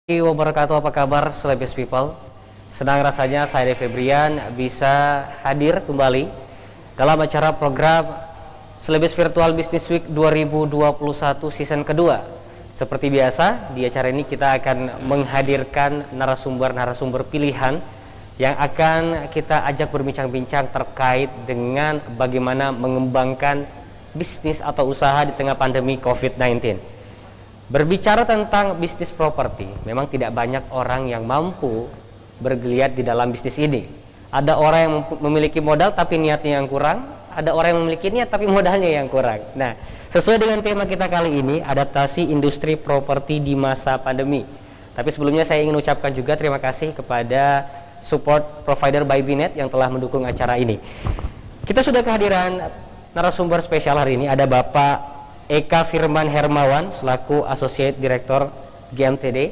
Wabarakatuh, apa kabar Celebes People? Senang rasanya saya Febrian bisa hadir kembali dalam acara program Celebes Virtual Business Week 2021 season kedua. Seperti biasa, di acara ini kita akan menghadirkan narasumber-narasumber pilihan yang akan kita ajak berbincang-bincang terkait dengan bagaimana mengembangkan bisnis atau usaha di tengah pandemi COVID-19. Berbicara tentang bisnis properti, memang tidak banyak orang yang mampu bergeliat di dalam bisnis ini. Ada orang yang memiliki modal tapi niatnya yang kurang, ada orang yang memiliki niat tapi modalnya yang kurang. Nah, sesuai dengan tema kita kali ini, adaptasi industri properti di masa pandemi. Tapi sebelumnya saya ingin ucapkan juga terima kasih kepada support provider by Binet yang telah mendukung acara ini. Kita sudah kehadiran narasumber spesial hari ini, ada Bapak Eka Firman Hermawan selaku Associate Director GMTD.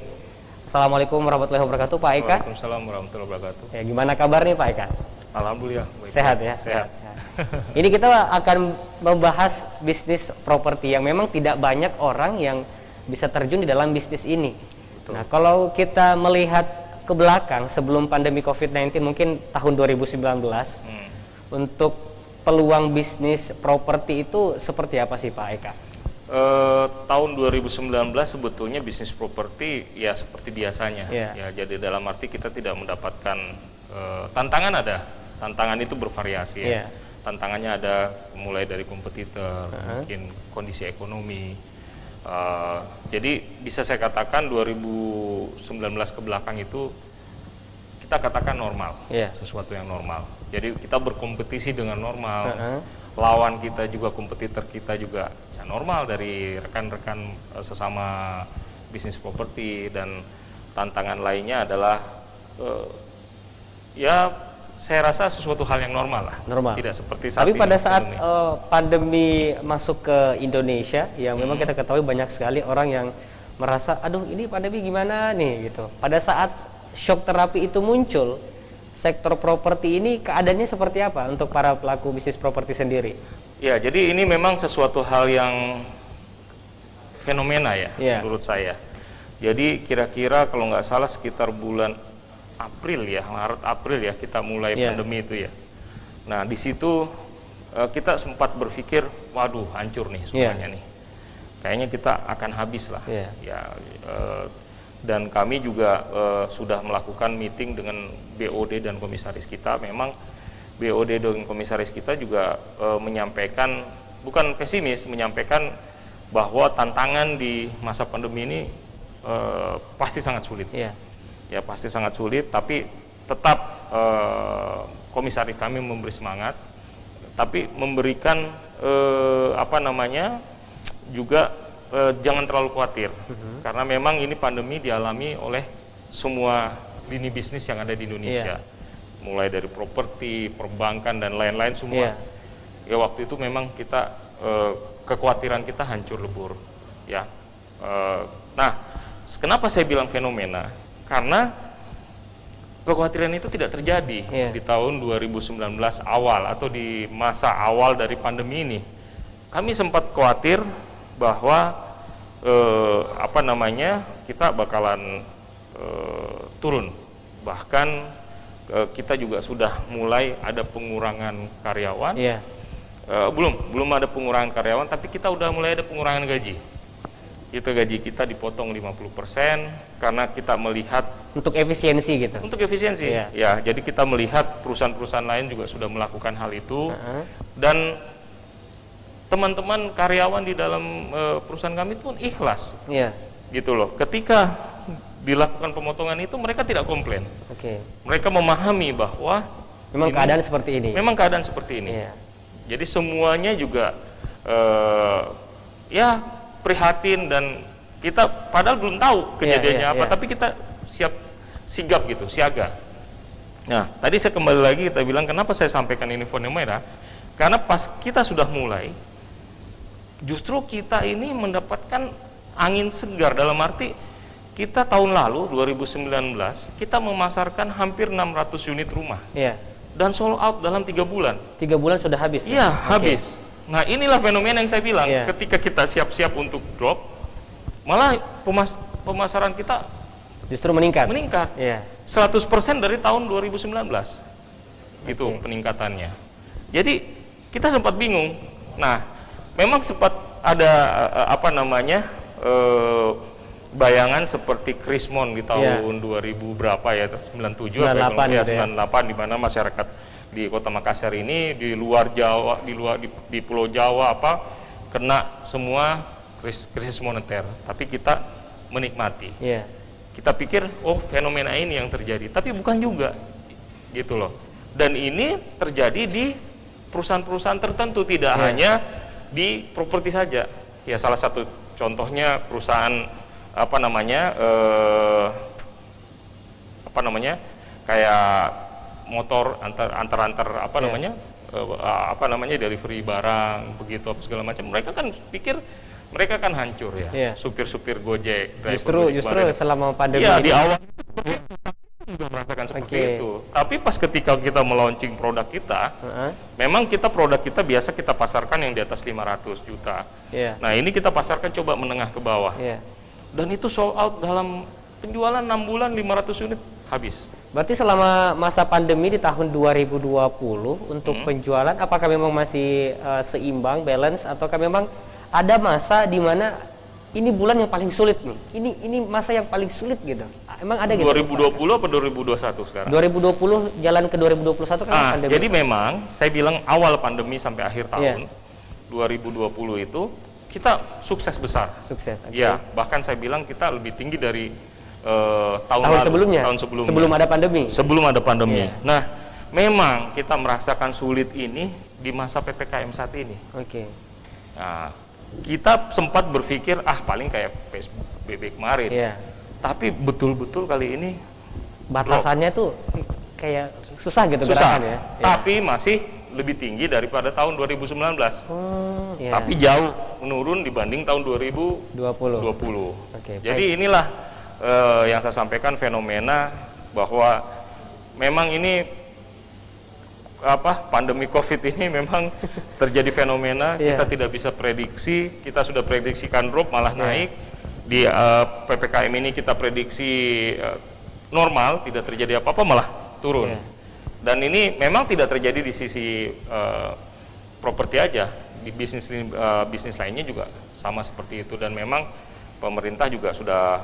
Assalamualaikum warahmatullahi wabarakatuh, Pak Eka. Waalaikumsalam warahmatullahi wabarakatuh. Ya, gimana kabar nih, Pak Eka? Alhamdulillah. Baik. Sehat ya? Sehat. Ini kita akan membahas bisnis properti yang memang tidak banyak orang yang bisa terjun di dalam bisnis ini. Betul. Nah, kalau kita melihat ke belakang sebelum pandemi COVID-19 mungkin tahun 2019, untuk peluang bisnis properti itu seperti apa sih, Pak Eka? Tahun 2019 sebetulnya bisnis properti ya seperti biasanya. Ya, jadi dalam arti kita tidak mendapatkan tantangan ada. Tantangan itu bervariasi ya. Tantangannya ada mulai dari kompetitor, mungkin kondisi ekonomi. Jadi bisa saya katakan 2019 ke belakang itu kita katakan normal, sesuatu yang normal. Jadi kita berkompetisi dengan normal, lawan kita juga, kompetitor kita juga ya normal dari rekan-rekan sesama bisnis properti. Dan tantangan lainnya adalah ya saya rasa sesuatu hal yang normal lah. Normal. Tidak seperti saat Tapi pada saat pandemi masuk ke Indonesia, yang memang kita ketahui banyak sekali orang yang merasa, aduh ini pandemi gimana nih gitu. Pada saat shock terapi itu muncul, sektor properti ini keadaannya seperti apa untuk para pelaku bisnis properti sendiri? Ya, jadi ini memang sesuatu hal yang fenomena ya, menurut saya. Jadi kira-kira kalau nggak salah sekitar bulan April ya, Maret-April ya, kita mulai pandemi itu ya. Nah, di situ kita sempat berpikir, waduh hancur nih semuanya nih. Kayaknya kita akan habis lah. Dan kami juga sudah melakukan meeting dengan BOD dan komisaris kita. Memang BOD dan komisaris kita juga menyampaikan, bukan pesimis, menyampaikan bahwa tantangan di masa pandemi ini pasti sangat sulit. Ya pasti sangat sulit, tapi tetap komisaris kami memberi semangat, tapi memberikan juga jangan terlalu khawatir, karena memang ini pandemi dialami oleh semua lini bisnis yang ada di Indonesia, mulai dari properti, perbankan dan lain-lain semua. Ya waktu itu memang kita kekhawatiran kita hancur lebur. Ya, nah kenapa saya bilang fenomena? Karena kekhawatiran itu tidak terjadi di tahun 2019 awal atau di masa awal dari pandemi ini. Kami sempat khawatir bahwa kita bakalan turun. Bahkan kita juga sudah mulai ada pengurangan karyawan. Belum ada pengurangan karyawan, tapi kita udah mulai ada pengurangan gaji. Gaji kita dipotong 50% karena kita melihat untuk efisiensi gitu. Untuk efisiensi. Ya, jadi kita melihat perusahaan-perusahaan lain juga sudah melakukan hal itu. Dan teman-teman karyawan di dalam perusahaan kami pun ikhlas. Gitu loh. Ketika dilakukan pemotongan itu mereka tidak komplain. Mereka memahami bahwa memang keadaan seperti ini. Memang keadaan seperti ini. Jadi semuanya juga prihatin, dan kita padahal belum tahu kejadiannya apa, tapi kita sigap gitu, siaga. Nah, tadi saya kembali lagi, kita bilang kenapa saya sampaikan ini fenomena, karena pas kita sudah mulai, justru kita ini mendapatkan angin segar, dalam arti kita tahun lalu 2019 kita memasarkan hampir 600 unit rumah, dan sold out dalam 3 bulan. 3 bulan sudah habis? Iya, habis. Nah, inilah fenomena yang saya bilang, ketika kita siap-siap untuk drop, malah pemasaran kita Justru meningkat. Meningkat. Iya. 100% dari tahun 2019. Itu peningkatannya. Jadi kita sempat bingung. Nah, memang sempat ada bayangan seperti Krismon di tahun 2000 berapa ya, 97 98 ya, gitu ya. 98 di mana masyarakat di Kota Makassar ini di luar Jawa, di Pulau Jawa kena semua krisis moneter, tapi kita menikmati. Iya. Kita pikir fenomena ini yang terjadi, tapi bukan juga gitu loh. Dan ini terjadi di perusahaan-perusahaan tertentu, tidak hanya di properti saja. Ya salah satu contohnya perusahaan kayak motor antar delivery barang begitu segala macam. Mereka kan pikir mereka kan hancur ya. Supir-supir Gojek, Justru selama pandemi di awal juga merasakan seperti itu. Tapi pas ketika kita meluncing produk kita, memang produk kita biasa kita pasarkan yang di atas 500 juta. Nah, ini kita pasarkan coba menengah ke bawah. Dan itu sold out dalam penjualan 6 bulan 500 unit habis. Berarti selama masa pandemi di tahun 2020 untuk penjualan apakah memang masih seimbang, balance, ataukah memang ada masa di mana ini bulan yang paling sulit nih, ini masa yang paling sulit gitu? Emang ada gitu? 2020 apa 2021 sekarang? 2020 jalan ke 2021 kan pandemi. Jadi memang saya bilang awal pandemi sampai akhir tahun 2020 itu kita sukses besar. Sukses. Ya, bahkan saya bilang kita lebih tinggi dari tahun sebelumnya. Sebelum ada pandemi. Sebelum ada pandemi. Nah, memang kita merasakan sulit ini di masa PPKM saat ini. Nah, kita sempat berpikir paling kayak PSBB kemarin. Tapi betul-betul kali ini batasannya tuh kayak susah gitu. Susah ya. Tapi masih lebih tinggi daripada tahun 2019. Tapi jauh menurun dibanding tahun 2020. Jadi inilah yang saya sampaikan fenomena bahwa memang ini pandemi COVID ini memang terjadi fenomena kita tidak bisa prediksi. Kita sudah prediksikan drop malah naik. Di PPKM ini kita prediksi normal, tidak terjadi apa-apa malah turun. Dan ini memang tidak terjadi di sisi properti aja, di bisnis lainnya juga sama seperti itu. Dan memang pemerintah juga sudah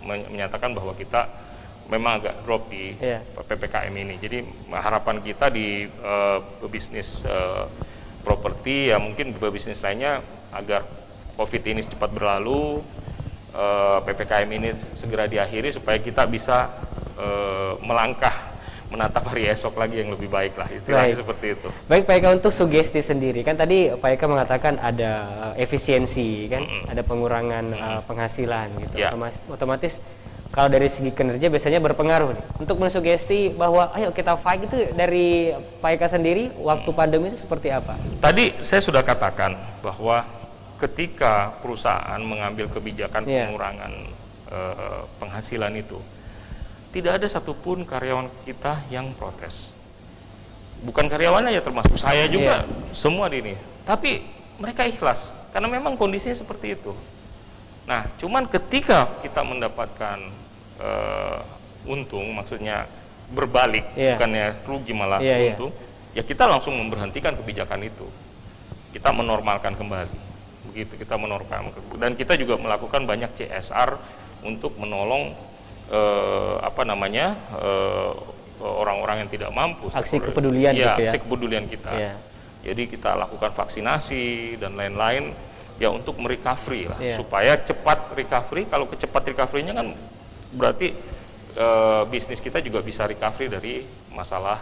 menyatakan bahwa kita memang agak drop di PPKM ini. Jadi harapan kita di bisnis properti ya mungkin bisnis lainnya agar COVID ini cepat berlalu, PPKM ini segera diakhiri supaya kita bisa melangkah menatap hari esok lagi yang lebih baik lah, istilahnya seperti itu. Baik Pak Eka, untuk sugesti sendiri kan tadi Pak Eka mengatakan ada efisiensi kan, ada pengurangan penghasilan gitu. Otomatis kalau dari segi kinerja biasanya berpengaruh nih. Untuk mensugesti bahwa ayo kita fight itu dari Pak Eka sendiri waktu pandemi itu seperti apa? Tadi saya sudah katakan bahwa ketika perusahaan mengambil kebijakan pengurangan penghasilan itu, tidak ada satupun karyawan kita yang protes. Bukan karyawan aja, termasuk saya juga, semua di ini. Tapi mereka ikhlas, karena memang kondisinya seperti itu. Nah, cuman ketika kita mendapatkan untung, maksudnya berbalik, bukannya rugi malah untung, ya kita langsung memberhentikan kebijakan itu. Kita menormalkan kembali. Begitu kita menormalkan. Dan kita juga melakukan banyak CSR untuk menolong orang-orang yang tidak mampu. Aksi kepedulian gitu ya. Aksi kepedulian kita. Jadi kita lakukan vaksinasi dan lain-lain ya untuk merecovery lah, supaya cepat recovery. Kalau kecepat recovery-nya kan berarti bisnis kita juga bisa recovery dari masalah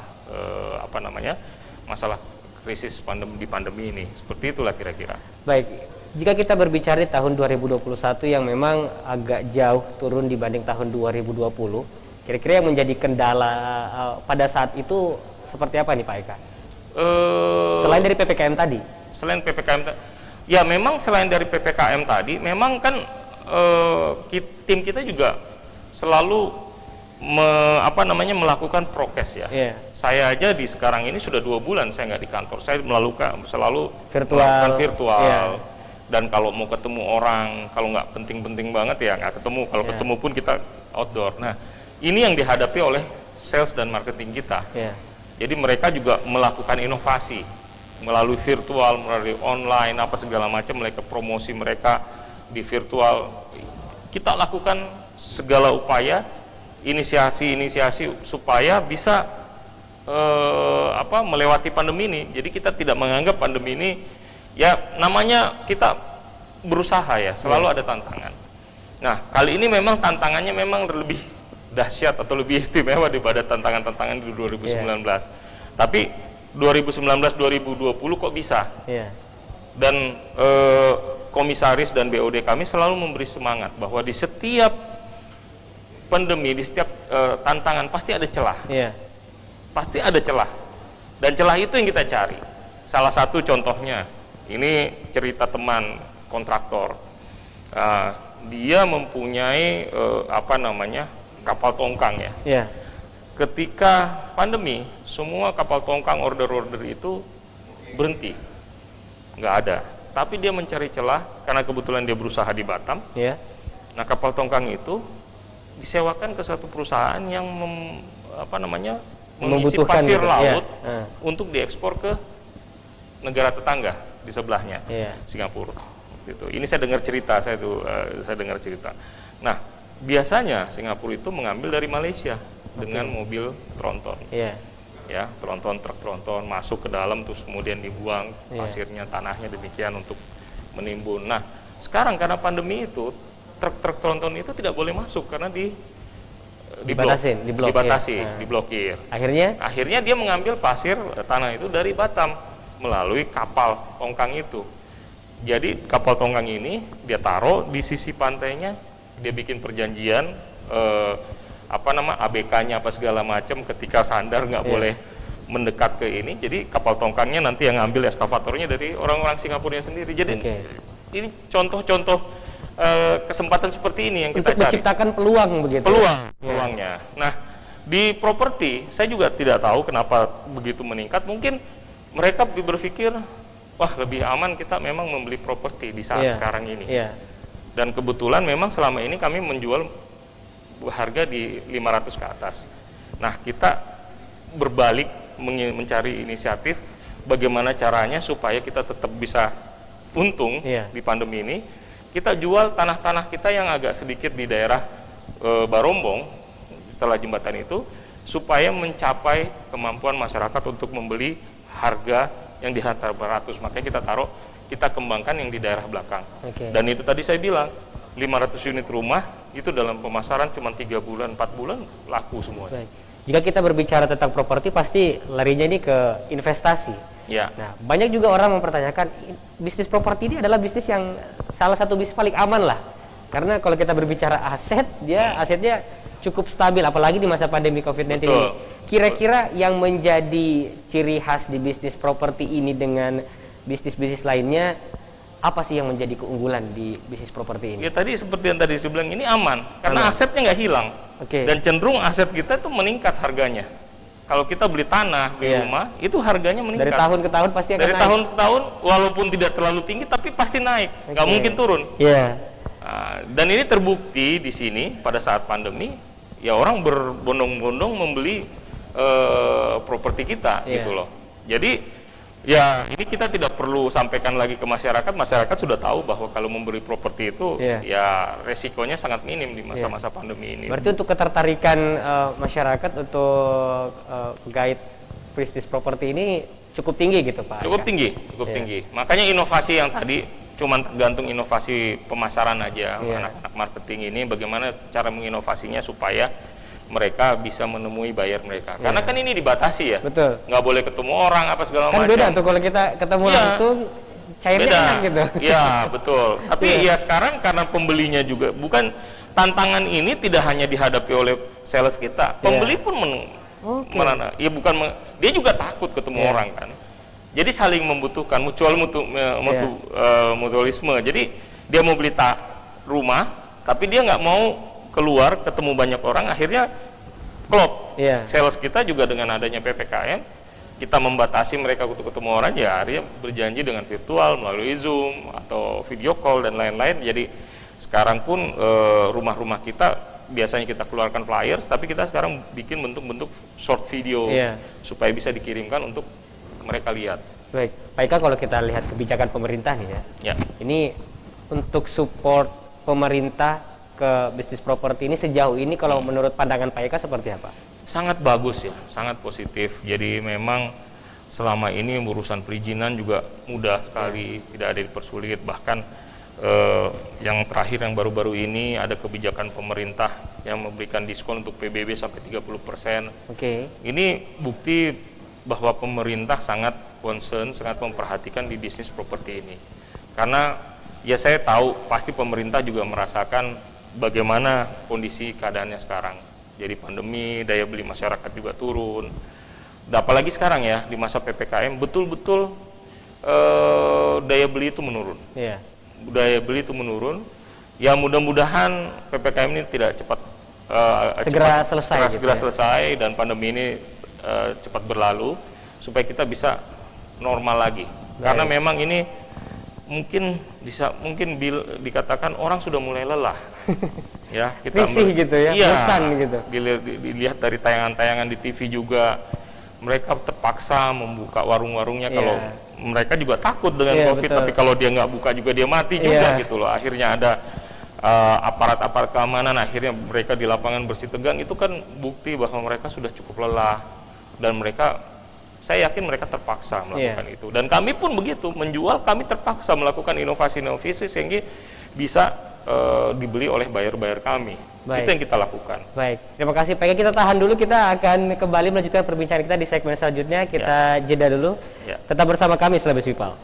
masalah krisis pandemi ini. Seperti itulah kira-kira. Baik. Jika kita berbicara di tahun 2021 yang memang agak jauh turun dibanding tahun 2020, kira-kira yang menjadi kendala pada saat itu seperti apa nih Pak Eka? Selain dari PPKM tadi? Selain PPKM ya memang selain dari PPKM tadi, memang kan tim kita juga selalu melakukan prokes ya. Saya aja di sekarang ini sudah 2 bulan saya nggak di kantor, saya selalu melakukan virtual. Dan kalau mau ketemu orang, kalau nggak penting-penting banget ya nggak ketemu. Kalau ketemu pun kita outdoor. Nah, ini yang dihadapi oleh sales dan marketing kita. Yeah. Jadi mereka juga melakukan inovasi melalui virtual, melalui online, apa segala macam, mereka promosi mereka di virtual. Kita lakukan segala upaya, inisiasi supaya bisa melewati pandemi ini. Jadi kita tidak menganggap pandemi ini, ya namanya kita berusaha ya, selalu ada tantangan. Nah, kali ini memang tantangannya memang lebih dahsyat atau lebih istimewa daripada tantangan-tantangan di 2019. Tapi 2019-2020 kok bisa? Dan komisaris dan BOD kami selalu memberi semangat bahwa di setiap pandemi, di setiap tantangan pasti ada celah. Pasti ada celah. Dan celah itu yang kita cari. Salah satu contohnya, ini cerita teman kontraktor. Dia mempunyai kapal tongkang ya. Ketika pandemi, semua kapal tongkang order-order itu berhenti, nggak ada. Tapi dia mencari celah karena kebetulan dia berusaha di Batam. Nah, kapal tongkang itu disewakan ke satu perusahaan yang mengisi pasir gitu, laut untuk diekspor ke negara tetangga di sebelahnya, Singapura. Gitu. Ini saya dengar cerita. Nah, biasanya Singapura itu mengambil dari Malaysia dengan mobil tronton. Ya, truk tronton masuk ke dalam terus kemudian dibuang pasirnya, tanahnya demikian untuk menimbun. Nah, sekarang karena pandemi itu truk tronton itu tidak boleh masuk karena diblokir. Akhirnya dia mengambil pasir tanah itu dari Batam melalui kapal tongkang itu. Jadi kapal tongkang ini dia taruh di sisi pantainya, dia bikin perjanjian ABK-nya apa segala macam, ketika sandar nggak boleh mendekat ke ini. Jadi kapal tongkangnya nanti yang ngambil eskavatornya dari orang-orang Singapura sendiri. Jadi ini contoh-contoh kesempatan seperti ini yang kita cari. Untuk menciptakan peluang begitu. Peluangnya. Nah, di properti saya juga tidak tahu kenapa begitu meningkat. Mungkin mereka berpikir, wah lebih aman kita memang membeli properti di saat sekarang ini. Dan kebetulan memang selama ini kami menjual harga di 500 ke atas. Nah, kita berbalik mencari inisiatif bagaimana caranya supaya kita tetap bisa untung di pandemi ini. Kita jual tanah-tanah kita yang agak sedikit di daerah Barombong setelah jembatan itu, supaya mencapai kemampuan masyarakat untuk membeli harga yang di antara 100. Makanya kita kembangkan yang di daerah belakang. Dan itu tadi saya bilang 500 unit rumah itu dalam pemasaran cuma 3 bulan, 4 bulan laku semua. Jika kita berbicara tentang properti, pasti larinya ini ke investasi. Nah, banyak juga orang mempertanyakan, bisnis properti ini adalah bisnis yang salah satu bisnis paling aman lah. Karena kalau kita berbicara aset, asetnya cukup stabil, apalagi di masa pandemi COVID-19 ini. Kira-kira yang menjadi ciri khas di bisnis properti ini dengan bisnis-bisnis lainnya, apa sih yang menjadi keunggulan di bisnis properti ini? Ya tadi seperti yang tadi saya bilang, ini aman karena asetnya nggak hilang. Dan cenderung aset kita itu meningkat harganya. Kalau kita beli tanah, beli rumah, itu harganya meningkat. Dari tahun ke tahun pasti akan naik. Dari tahun ke tahun, walaupun tidak terlalu tinggi, tapi pasti naik. Nggak mungkin turun. Dan ini terbukti di sini pada saat pandemi, ya orang berbondong-bondong membeli properti kita, gitu loh. Jadi ya, ini kita tidak perlu sampaikan lagi ke masyarakat. Masyarakat sudah tahu bahwa kalau membeli properti itu, ya resikonya sangat minim di masa-masa pandemi ini. Berarti untuk ketertarikan masyarakat untuk guide bisnis properti ini cukup tinggi gitu Pak? Cukup tinggi. Makanya inovasi yang tadi cuman tergantung inovasi pemasaran aja, anak-anak marketing ini bagaimana cara menginovasinya supaya mereka bisa menemui buyer mereka. Karena kan ini dibatasi ya. Nggak boleh ketemu orang apa segala macam. Kan beda tuh kalau kita ketemu langsung, cairnya enak gitu. Iya, betul. Tapi ya sekarang karena pembelinya juga bukan, tantangan ini tidak hanya dihadapi oleh sales kita. Pembeli pun dia juga takut ketemu orang kan. Jadi saling membutuhkan, mutualisme. Jadi dia mau beli rumah, tapi dia nggak mau keluar ketemu banyak orang, akhirnya klop. Sales kita juga dengan adanya PPKM, kita membatasi mereka untuk ketemu orang, ya akhirnya berjanji dengan virtual melalui Zoom atau video call dan lain-lain. Jadi sekarang pun rumah-rumah kita biasanya kita keluarkan flyers, tapi kita sekarang bikin bentuk-bentuk short video supaya bisa dikirimkan untuk mereka lihat. Baik, Pak Ika, kalau kita lihat kebijakan pemerintah nih Ya. Ini untuk support pemerintah ke bisnis properti ini sejauh ini kalau menurut pandangan Pak Ika seperti apa? Sangat bagus ya, sangat positif. Jadi memang selama ini urusan perizinan juga mudah sekali, tidak ada dipersulit. Bahkan yang terakhir yang baru-baru ini ada kebijakan pemerintah yang memberikan diskon untuk PBB sampai 30%. Oke. Ini bukti bahwa pemerintah sangat concern, sangat memperhatikan di bisnis properti ini. Karena ya saya tahu pasti pemerintah juga merasakan bagaimana kondisi keadaannya sekarang. Jadi pandemi, daya beli masyarakat juga turun. Apalagi sekarang ya di masa PPKM betul-betul daya beli itu menurun. Iya. Daya beli itu menurun. Ya mudah-mudahan PPKM ini tidak cepat segera selesai dan pandemi ini cepat berlalu supaya kita bisa normal lagi. Karena memang ini mungkin dikatakan orang sudah mulai lelah. Ya, kita risih gitu ya, bosan gitu. Dilihat dari tayangan-tayangan di TV juga, mereka terpaksa membuka warung-warungnya kalau mereka juga takut dengan COVID, betul. Tapi kalau dia nggak buka juga dia mati juga gitu loh. Akhirnya ada aparat-aparat keamanan, akhirnya mereka di lapangan bersih tegang. Itu kan bukti bahwa mereka sudah cukup lelah dan mereka, saya yakin mereka terpaksa melakukan itu. Dan kami pun begitu, menjual kami terpaksa melakukan inovasi-inovasi sehingga bisa dibeli oleh buyer-buyer kami. Baik. Itu yang kita lakukan. Baik, terima kasih Pak Ika. Kita tahan dulu, kita akan kembali melanjutkan perbincangan kita di segmen selanjutnya. Kita jeda dulu. Tetap bersama kami Selebes People.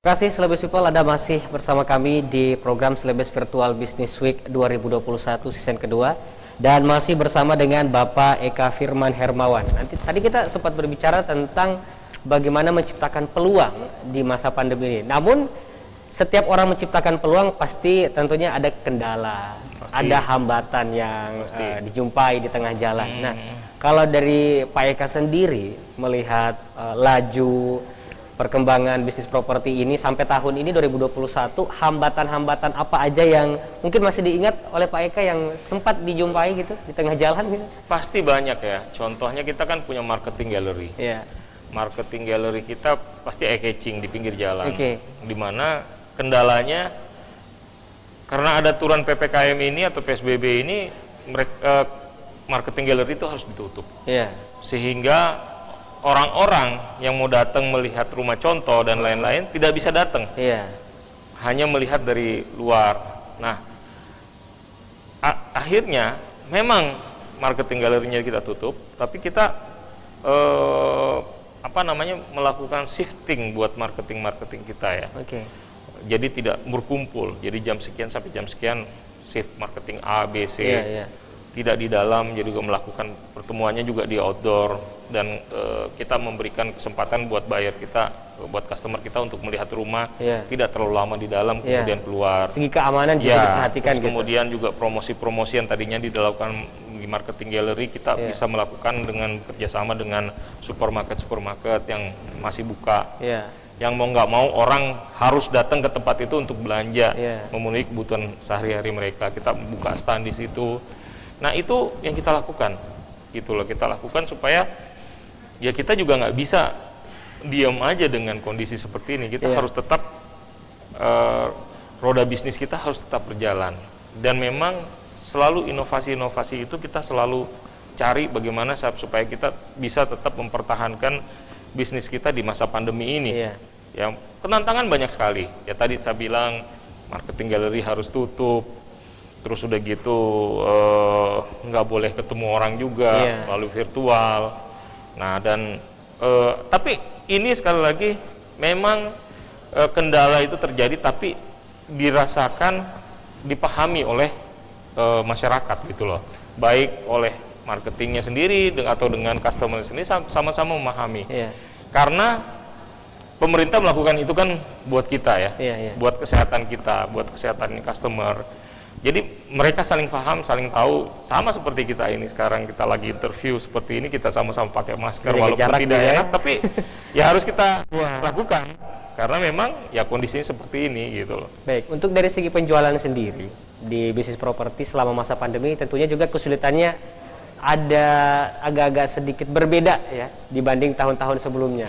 Terima kasih Celebes People, Anda masih bersama kami di program Celebes Virtual Business Week 2021 season kedua, dan masih bersama dengan Bapak Eka Firman Hermawan. Tadi kita sempat berbicara tentang bagaimana menciptakan peluang di masa pandemi ini. Namun setiap orang menciptakan peluang pasti tentunya ada kendala, ada hambatan yang dijumpai di tengah jalan. Nah, kalau dari Pak Eka sendiri melihat laju perkembangan bisnis properti ini sampai tahun ini 2021, hambatan-hambatan apa aja yang mungkin masih diingat oleh Pak Eka yang sempat dijumpai gitu di tengah jalan gitu? Pasti banyak ya. Contohnya kita kan punya marketing gallery. Iya. Marketing gallery kita pasti eye-catching di pinggir jalan. Dimana kendalanya karena ada aturan PPKM ini atau PSBB ini, marketing gallery itu harus ditutup. Iya. Sehingga orang-orang yang mau datang melihat rumah contoh dan lain-lain tidak bisa datang. Iya. Hanya melihat dari luar. Nah, akhirnya memang marketing galerinya kita tutup, tapi kita melakukan shifting buat marketing kita ya. Jadi tidak berkumpul. Jadi jam sekian sampai jam sekian shift marketing A, B, C. Tidak di dalam, jadi juga melakukan pertemuannya juga di outdoor, dan kita memberikan kesempatan buat buyer kita, buat customer kita untuk melihat rumah tidak terlalu lama di dalam, kemudian keluar. Segi keamanan juga diperhatikan gitu. Kemudian juga promosi-promosi yang tadinya dilakukan di marketing gallery kita bisa melakukan dengan kerjasama dengan supermarket yang masih buka. Yang mau nggak mau orang harus datang ke tempat itu untuk belanja, memenuhi kebutuhan sehari-hari mereka. Kita buka stand di situ. Nah, itu yang kita lakukan, gitu loh, kita lakukan supaya ya kita juga nggak bisa diam aja dengan kondisi seperti ini. Kita harus tetap roda bisnis kita harus tetap berjalan, dan memang selalu inovasi-inovasi itu kita selalu cari bagaimana supaya kita bisa tetap mempertahankan bisnis kita di masa pandemi ini. Ya, penantangan banyak sekali. Ya tadi saya bilang marketing gallery harus tutup. Terus udah gitu nggak boleh ketemu orang juga, lalu virtual. Nah, dan tapi ini sekali lagi memang kendala itu terjadi, tapi dirasakan, dipahami oleh masyarakat gitu loh. Baik oleh marketingnya sendiri atau dengan customer sendiri sama-sama memahami. Karena pemerintah melakukan itu kan buat kita ya, buat kesehatan kita, buat kesehatan customer. Jadi mereka saling paham, saling tahu, sama seperti kita ini sekarang kita lagi interview seperti ini, kita sama-sama pakai masker walaupun tidak enak, tapi ya harus kita lakukan karena memang ya kondisinya seperti ini gitu loh. Baik, untuk dari segi penjualan sendiri di bisnis properti selama masa pandemi tentunya juga kesulitannya ada agak-agak sedikit berbeda ya dibanding tahun-tahun sebelumnya.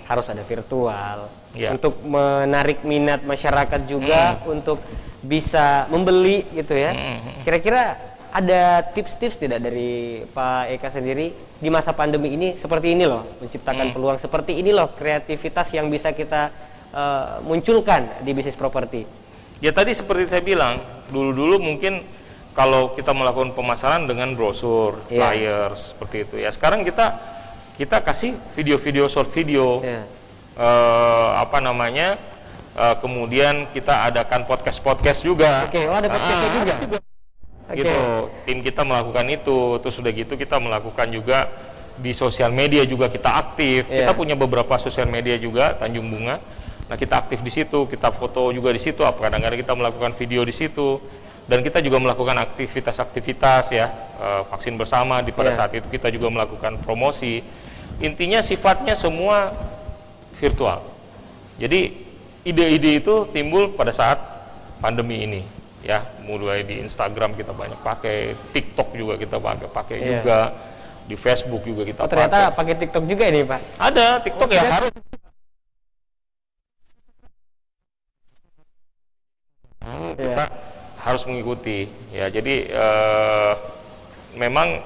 Harus ada virtual untuk menarik minat masyarakat juga untuk bisa membeli gitu ya. Kira-kira ada tips-tips tidak dari Pak Eka sendiri di masa pandemi ini, seperti ini loh menciptakan peluang, seperti ini loh kreativitas yang bisa kita munculkan di bisnis properti? Ya tadi seperti saya bilang, dulu-dulu mungkin kalau kita melakukan pemasaran dengan brosur, flyers seperti itu ya. Sekarang kita kasih video-video, short video, kemudian kita adakan podcast juga. Ada podcastnya juga. Gitu, tim kita melakukan itu. Terus sudah gitu kita melakukan juga di sosial media juga kita aktif. Kita punya beberapa sosial media juga, Tanjung Bunga. Nah, kita aktif di situ, kita foto juga di situ. Kadang-kadang kita melakukan video di situ. Dan kita juga melakukan aktivitas-aktivitas ya, vaksin bersama. Pada saat itu kita juga melakukan promosi. Intinya sifatnya semua virtual. Jadi ide-ide itu timbul pada saat pandemi ini ya, mulai di Instagram kita banyak pakai, TikTok juga kita pakai juga, di Facebook juga kita pakai. Ternyata pakai TikTok juga ini Pak? Ada TikTok ya, harus kita harus mengikuti ya. Jadi memang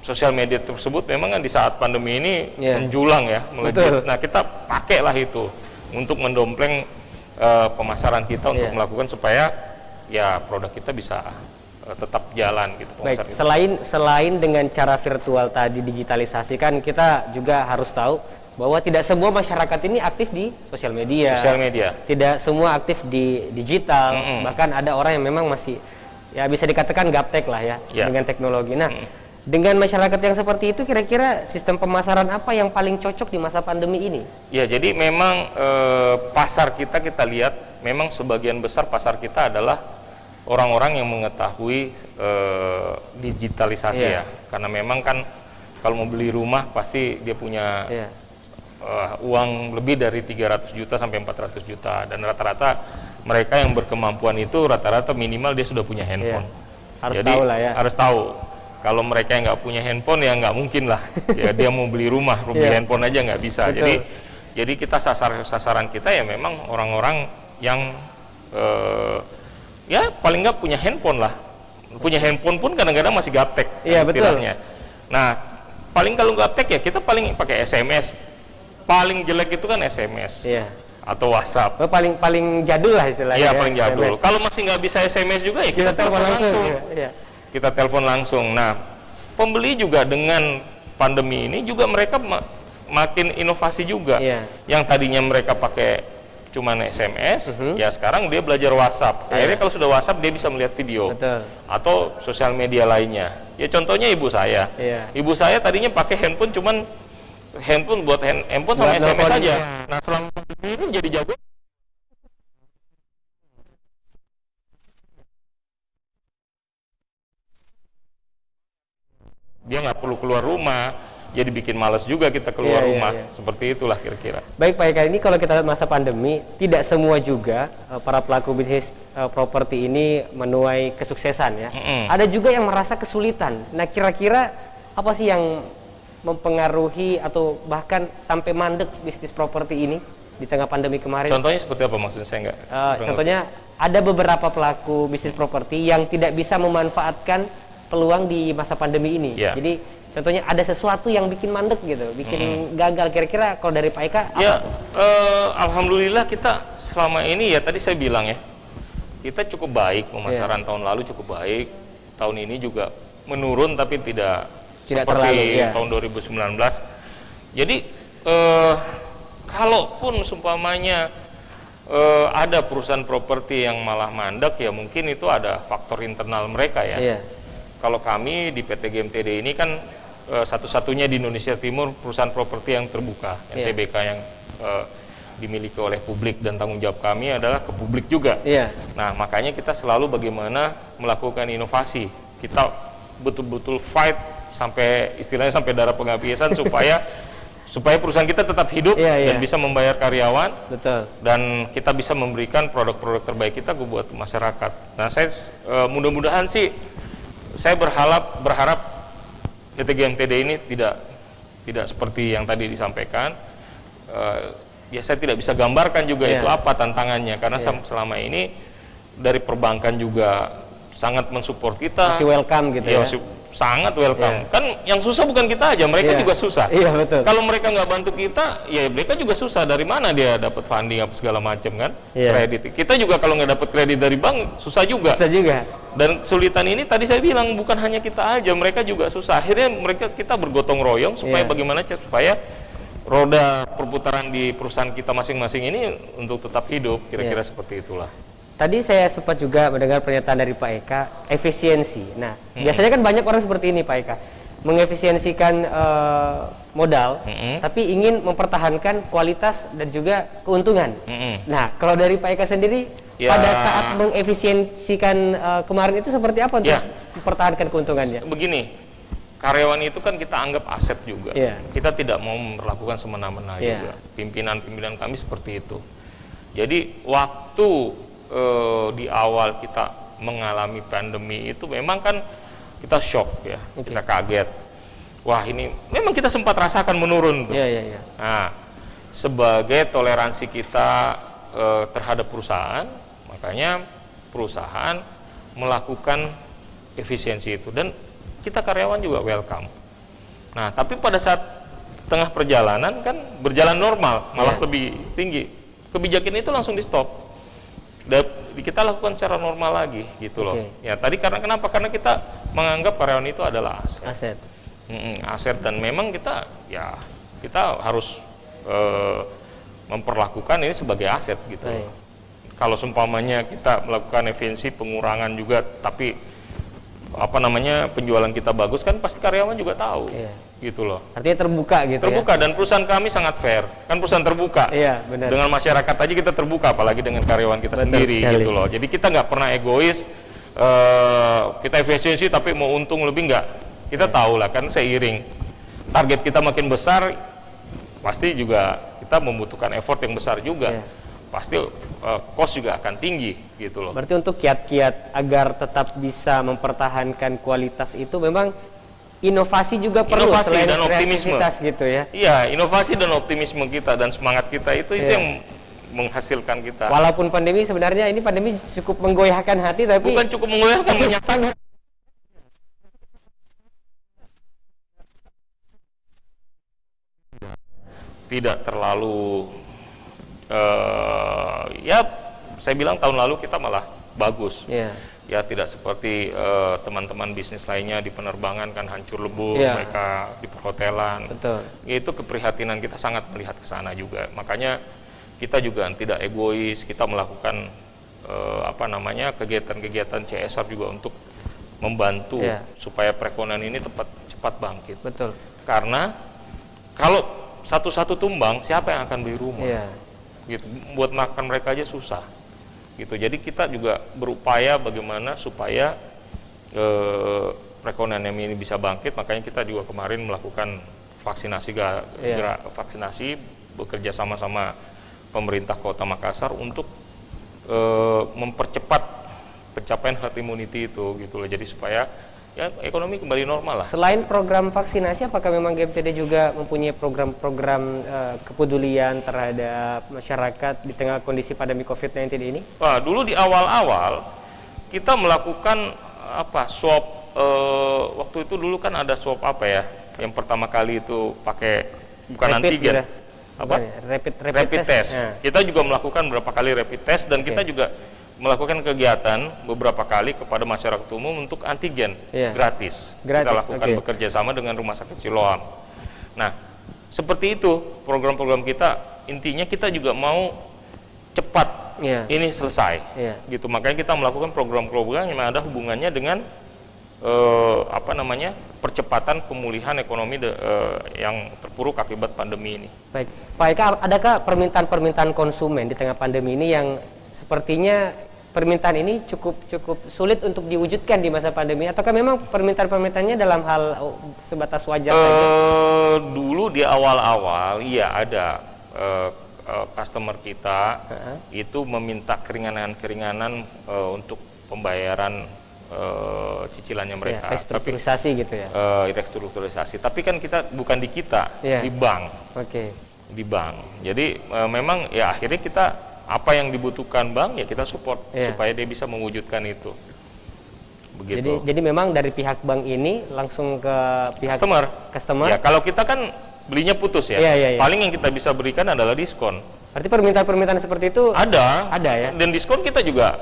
sosial media tersebut memang kan di saat pandemi ini menjulang ya, melejit. Nah, kita pakailah itu untuk mendompleng pemasaran kita untuk melakukan supaya ya produk kita bisa tetap jalan gitu. Baik, selain dengan cara virtual tadi, digitalisasi, kan kita juga harus tahu bahwa tidak semua masyarakat ini aktif di sosial media. Sosial media. Tidak semua aktif di digital. Bahkan ada orang yang memang masih ya bisa dikatakan gaptek lah ya, dengan teknologi. Nah, dengan masyarakat yang seperti itu, kira-kira sistem pemasaran apa yang paling cocok di masa pandemi ini? Ya, jadi memang pasar kita lihat memang sebagian besar pasar kita adalah orang-orang yang mengetahui digitalisasi ya. Karena memang kan kalau mau beli rumah pasti dia punya uang lebih dari 300 juta sampai 400 juta, dan rata-rata mereka yang berkemampuan itu rata-rata minimal dia sudah punya handphone. Harus Jadi tahu lah ya. harus tahu. Kalau mereka yang nggak punya handphone ya nggak mungkin lah. Ya dia mau beli rumah, beli handphone aja nggak bisa. Betul. Jadi kita sasaran kita ya memang orang-orang yang ya paling nggak punya handphone lah. Punya handphone pun kadang-kadang masih gaptek istilahnya. Nah, paling kalau gaptek ya kita paling pakai SMS. Paling jelek itu kan SMS atau WhatsApp. Paling jadul lah istilahnya. Iya, paling jadul. Kalau masih nggak bisa SMS juga ya kita telepon langsung. Kita telepon langsung. Nah, pembeli juga dengan pandemi ini juga mereka makin inovasi juga. Yang tadinya mereka pakai cuman SMS, ya sekarang dia belajar WhatsApp. Akhirnya kalau sudah WhatsApp dia bisa melihat video. Atau sosial media lainnya. Ya contohnya ibu saya. Ibu saya tadinya pakai handphone cuman handphone sama SMS saja. Nah, selama ini jadi jago. Dia nggak perlu keluar rumah, jadi bikin malas juga kita keluar rumah. Seperti itulah kira-kira. Baik Pak Eka, ini kalau kita lihat masa pandemi, tidak semua juga para pelaku bisnis properti ini menuai kesuksesan ya. Ada juga yang merasa kesulitan. Nah, kira-kira apa sih yang mempengaruhi atau bahkan sampai mandek bisnis properti ini di tengah pandemi kemarin? Contohnya seperti apa maksudnya saya nggak? Contohnya ada beberapa pelaku bisnis properti yang tidak bisa memanfaatkan peluang di masa pandemi ini. Jadi contohnya ada sesuatu yang bikin mandek gitu, bikin gagal. Kira-kira kalau dari Pak Eka apa tuh? Alhamdulillah kita selama ini ya tadi saya bilang ya, kita cukup baik pemasaran tahun lalu cukup baik. Tahun ini juga menurun tapi tidak seperti tahun 2019. Jadi kalaupun seumpamanya ada perusahaan properti yang malah mandek ya mungkin itu ada faktor internal mereka ya. Kalau kami di PT GMTD ini kan satu-satunya di Indonesia Timur perusahaan properti yang terbuka, NTBK yang dimiliki oleh publik, dan tanggung jawab kami adalah ke publik juga. Nah, makanya kita selalu bagaimana melakukan inovasi. Kita betul-betul fight sampai istilahnya sampai darah penghabisan supaya perusahaan kita tetap hidup dan bisa membayar karyawan. Dan kita bisa memberikan produk-produk terbaik kita buat masyarakat. Nah, saya mudah-mudahan sih saya berharap PT GMTD ini tidak seperti yang tadi disampaikan. Ya saya tidak bisa gambarkan juga itu apa tantangannya karena selama ini dari perbankan juga sangat mensupport kita. Masih welcome gitu ya. Sangat welcome. Kan yang susah bukan kita aja, mereka juga susah. Kalau mereka nggak bantu kita, ya mereka juga susah. Dari mana dia dapat funding apa segala macam kan? Kredit. Kita juga kalau nggak dapat kredit dari bank susah juga. Dan kesulitan ini tadi saya bilang bukan hanya kita aja, mereka juga susah. Akhirnya kita bergotong royong supaya bagaimana supaya roda perputaran di perusahaan kita masing-masing ini untuk tetap hidup. Kira-kira seperti itulah. Tadi saya sempat juga mendengar pernyataan dari Pak Eka, efisiensi. Nah, biasanya kan banyak orang seperti ini Pak Eka, mengefisiensikan modal, tapi ingin mempertahankan kualitas dan juga keuntungan. Nah, kalau dari Pak Eka sendiri, pada saat mengefisiensikan kemarin itu seperti apa untuk mempertahankan keuntungannya? Begini, karyawan itu kan kita anggap aset juga. Kita tidak mau melakukan semena-mena juga. Pimpinan-pimpinan kami seperti itu. Jadi waktu di awal kita mengalami pandemi itu memang kan kita shock ya, kita kaget. Wah, ini memang kita sempat rasakan menurun tuh. Nah, sebagai toleransi kita terhadap perusahaan, makanya perusahaan melakukan efisiensi itu dan kita karyawan juga welcome. Nah, tapi pada saat tengah perjalanan kan berjalan normal, malah lebih tinggi. Kebijakan itu langsung di stop. Dan kita lakukan secara normal lagi gitu loh. Ya tadi kenapa? Karena kita menganggap karyawan itu adalah aset. Aset dan memang kita harus memperlakukan ini sebagai aset gitu. Baik. Kalau seumpamanya kita melakukan efisiensi pengurangan juga, tapi apa namanya penjualan kita bagus, kan pasti karyawan juga tahu, gitu loh. Artinya terbuka gitu. Terbuka, dan perusahaan kami sangat fair, kan perusahaan terbuka. Iya, benar. Dengan masyarakat aja kita terbuka, apalagi dengan karyawan kita Betul sendiri, sekali. gitu loh. Jadi kita nggak pernah egois, kita efisiensi tapi mau untung lebih, nggak. Kita tahu lah, kan seiring target kita makin besar, pasti juga kita membutuhkan effort yang besar juga. Pasti cost juga akan tinggi, gitu loh. Berarti untuk kiat-kiat agar tetap bisa mempertahankan kualitas itu memang inovasi juga perlu, Inovasi selain dan optimisme gitu ya. Iya, inovasi dan optimisme kita dan semangat kita itu yang menghasilkan kita. Walaupun pandemi, sebenarnya ini pandemi cukup menggoyahkan hati, tapi Bukan cukup menggoyahkan, sangat tidak terlalu ya saya bilang tahun lalu kita malah bagus. Ya tidak seperti teman-teman bisnis lainnya di penerbangan kan hancur lebur, mereka di perhotelan. Betul. Itu keprihatinan kita sangat melihat ke sana juga. Makanya kita juga tidak egois, kita melakukan apa namanya kegiatan-kegiatan CSR juga untuk membantu supaya perekonomian ini cepat bangkit. Betul. Karena kalau satu-satu tumbang, siapa yang akan beli rumah? Gitu. Buat makan mereka aja susah. Gitu. Jadi kita juga berupaya bagaimana supaya perekonomian ini bisa bangkit. Makanya kita juga kemarin melakukan vaksinasi, vaksinasi bekerja sama-sama pemerintah Kota Makassar untuk mempercepat pencapaian herd immunity itu, gitu loh. Jadi supaya ya ekonomi kembali normal lah. Selain program vaksinasi, apakah memang GMTD juga mempunyai program-program kepedulian terhadap masyarakat di tengah kondisi pandemi COVID-19 ini? Wah, dulu di awal-awal kita melakukan swab, waktu itu dulu kan ada swab yang pertama kali itu pakai bukan rapid, antigen, rapid test. Kita juga melakukan beberapa kali rapid test, dan kita juga melakukan kegiatan beberapa kali kepada masyarakat umum untuk antigen gratis. Kita lakukan bekerja sama dengan Rumah Sakit Siloam. Nah, seperti itu program-program kita. Intinya kita juga mau cepat ini selesai, gitu. Makanya kita melakukan program-program yang ada hubungannya dengan percepatan pemulihan ekonomi yang terpuruk akibat pandemi ini. Baik, Pak Eka, adakah permintaan-permintaan konsumen di tengah pandemi ini yang sepertinya permintaan ini cukup sulit untuk diwujudkan di masa pandemi, ataukah memang permintaan-permintaannya dalam hal sebatas wajar saja? Dulu di awal-awal iya ada customer kita itu meminta keringanan-keringanan untuk pembayaran cicilannya mereka. Restrukturisasi gitu ya? Restrukturisasi, tapi kan kita bukan di kita, di bank. Di bank. Jadi memang ya akhirnya kita apa yang dibutuhkan bank ya kita support supaya dia bisa mewujudkan itu. Begitu. Jadi memang dari pihak bank ini langsung ke pihak customer. Ya, kalau kita kan belinya putus ya. Paling yang kita bisa berikan adalah diskon. Berarti permintaan-permintaan seperti itu ada ya. Dan diskon kita juga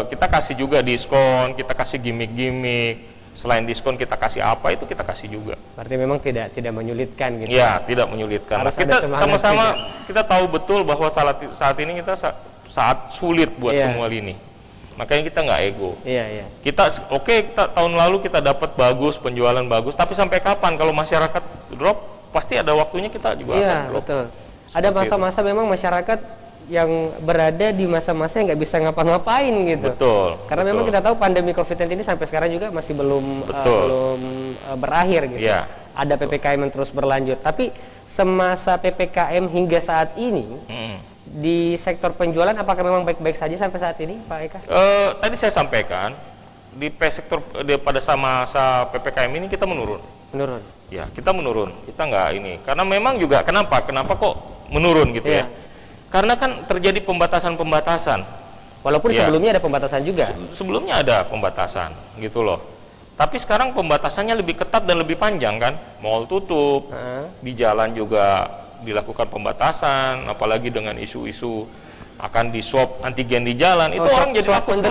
kita kasih juga diskon, kita kasih gimmick-gimmick. Selain diskon kita kasih apa, itu kita kasih juga. Berarti memang tidak menyulitkan gitu. Ya, tidak menyulitkan. Kita sama-sama kita tahu betul bahwa saat ini kita saat sulit buat semua lini. Makanya kita nggak ego. Kita kita tahun lalu kita dapat bagus, penjualan bagus, tapi sampai kapan kalau masyarakat drop? Pasti ada waktunya kita juga akan drop. Betul. Ada masa-masa memang masyarakat yang berada di masa-masa yang nggak bisa ngapa-ngapain gitu. Betul. Karena memang kita tahu pandemi COVID-19 ini sampai sekarang juga masih belum berakhir gitu. Ada PPKM yang terus berlanjut. Tapi semasa PPKM hingga saat ini di sektor penjualan apakah memang baik-baik saja sampai saat ini, Pak Eka? Tadi saya sampaikan di sektor pada masa PPKM ini kita menurun. Ya, kita menurun. Kita nggak ini. Karena memang juga kenapa kok menurun gitu ya? Karena kan terjadi pembatasan-pembatasan. Walaupun sebelumnya ada pembatasan juga. Sebelumnya ada pembatasan, gitu loh. Tapi sekarang pembatasannya lebih ketat dan lebih panjang kan. Mall tutup, di jalan juga dilakukan pembatasan, apalagi dengan isu-isu akan di swab antigen di jalan. Itu orang jadi takut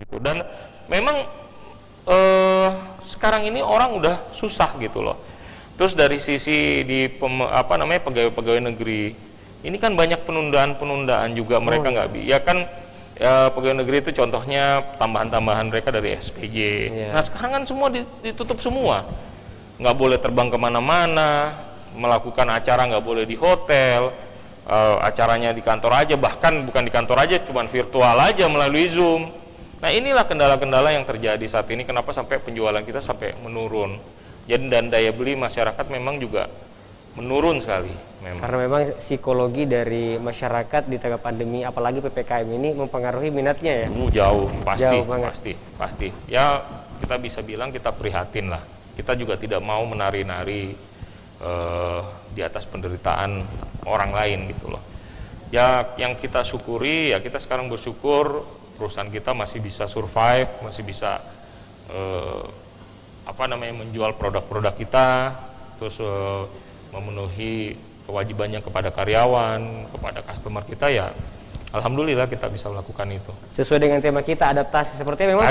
gitu. Dan memang sekarang ini orang udah susah gitu loh. Terus dari sisi pegawai-pegawai negeri, ini kan banyak penundaan juga mereka nggak ya kan pegawai negeri itu contohnya tambahan-tambahan mereka dari SPJ. Nah sekarang kan semua ditutup semua, nggak boleh terbang kemana-mana, melakukan acara nggak boleh di hotel, acaranya di kantor aja, bahkan bukan di kantor aja, cuman virtual aja melalui Zoom. Nah inilah kendala-kendala yang terjadi saat ini, kenapa sampai penjualan kita sampai menurun. Jadi dan daya beli masyarakat memang juga menurun sekali. Karena memang psikologi dari masyarakat di tengah pandemi, apalagi PPKM ini mempengaruhi minatnya ya? Jauh, pasti. Ya kita bisa bilang kita prihatin lah. Kita juga tidak mau menari-nari di atas penderitaan orang lain gitu loh. Ya yang kita syukuri, ya kita sekarang bersyukur perusahaan kita masih bisa survive, masih bisa menjual produk-produk kita, terus memenuhi kewajibannya kepada karyawan, kepada customer kita, ya alhamdulillah kita bisa melakukan itu. Sesuai dengan tema kita, adaptasi. Sepertinya memang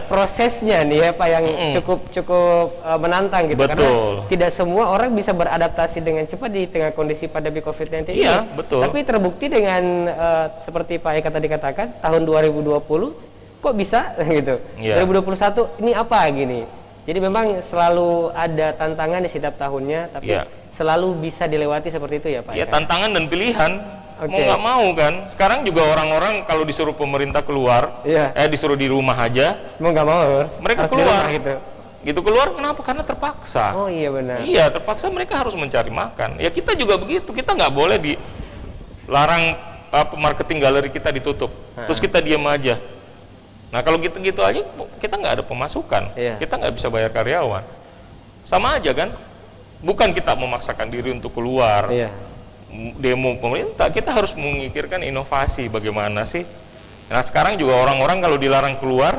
prosesnya nih ya Pak yang cukup menantang gitu. Betul. Karena tidak semua orang bisa beradaptasi dengan cepat di tengah kondisi pandemi COVID-19 ini. Iya, betul. Tapi terbukti dengan seperti Pak Eka tadi katakan, tahun 2020 kok bisa gitu. Iya. 2021 ini apa gini. Jadi memang selalu ada tantangan di setiap tahunnya, tapi selalu bisa dilewati seperti itu ya Pak. Ya tantangan dan pilihan. Mau nggak mau kan. Sekarang juga orang-orang kalau disuruh pemerintah keluar, disuruh di rumah aja, mau nggak mau mereka keluar gitu. Keluar kenapa? Karena terpaksa. Oh iya benar. Iya terpaksa, mereka harus mencari makan. Ya kita juga begitu, kita nggak boleh dilarang marketing galeri kita ditutup, terus kita diam aja. Nah kalau gitu-gitu aja kita nggak ada pemasukan, kita nggak bisa bayar karyawan, sama aja kan. Bukan kita memaksakan diri untuk keluar demo pemerintah, kita harus memikirkan inovasi bagaimana sih. Nah sekarang juga orang-orang kalau dilarang keluar,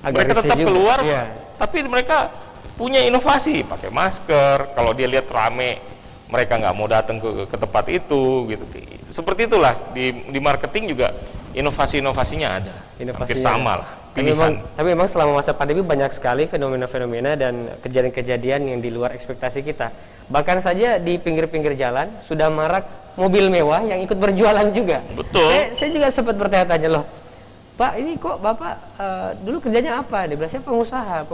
mereka tetap keluar, tapi mereka punya inovasi, pakai masker. Kalau dia lihat rame, mereka nggak mau datang ke tempat itu, gitu. Seperti itulah di marketing juga inovasi-inovasinya ada, hampir sama lah. Tapi memang selama masa pandemi banyak sekali fenomena-fenomena dan kejadian-kejadian yang di luar ekspektasi kita. Bahkan saja di pinggir-pinggir jalan sudah marak mobil mewah yang ikut berjualan juga. Betul. Saya juga sempat bertanya-tanya, loh Pak ini kok Bapak dulu kerjanya apa? Dia bilang saya pengusaha